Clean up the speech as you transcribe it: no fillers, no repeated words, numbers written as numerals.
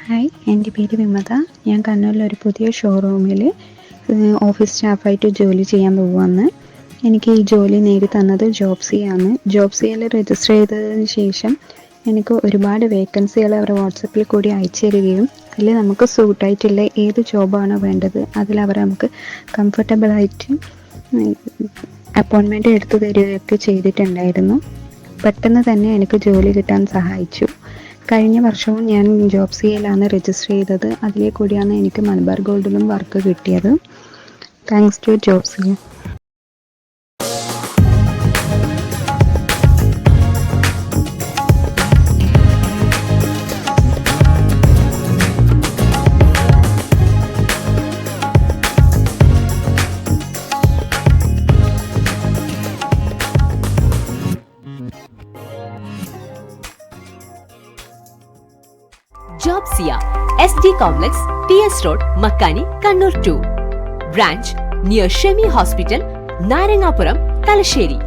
Hi, എൻ്റെ പേര് വിമത. ഞാൻ കണ്ണൂരിലൊരു പുതിയ ഷോറൂമിൽ ഓഫീസ് സ്റ്റാഫായിട്ട് ജോലി ചെയ്യാൻ പോവുകയാണ്. എനിക്ക് ഈ ജോലി നേടി തന്നത് ജോബ്സിയാണ്. ജോബ്സിയിൽ രജിസ്റ്റർ ചെയ്തതിന് ശേഷം എനിക്ക് ഒരുപാട് വേക്കൻസികൾ അവർ വാട്സപ്പിൽ കൂടി അയച്ചു തരികയും അതിൽ നമുക്ക് സൂട്ടായിട്ടുള്ള ഏത് ജോബാണോ വേണ്ടത് അതിൽ അവർ നമുക്ക് കംഫർട്ടബിളായിട്ട് അപ്പോയിൻമെൻറ്റ് എടുത്തു തരികയൊക്കെ ചെയ്തിട്ടുണ്ടായിരുന്നു. പെട്ടെന്ന് തന്നെ എനിക്ക് ജോലി കിട്ടാൻ സഹായിച്ചു. കഴിഞ്ഞ വർഷവും ഞാൻ ജോബ്സിയിലാണ് രജിസ്റ്റർ ചെയ്തത്. അതിലെ കൂടിയാണ് എനിക്ക് മലബാർ ഗോൾഡിലും വർക്ക് കിട്ടിയത്. Thanks to Jobsia. Jobsia SD Complex TS Road Makkani Kannur 2 Branch near Shemi Hospital Narangapuram Talasheri.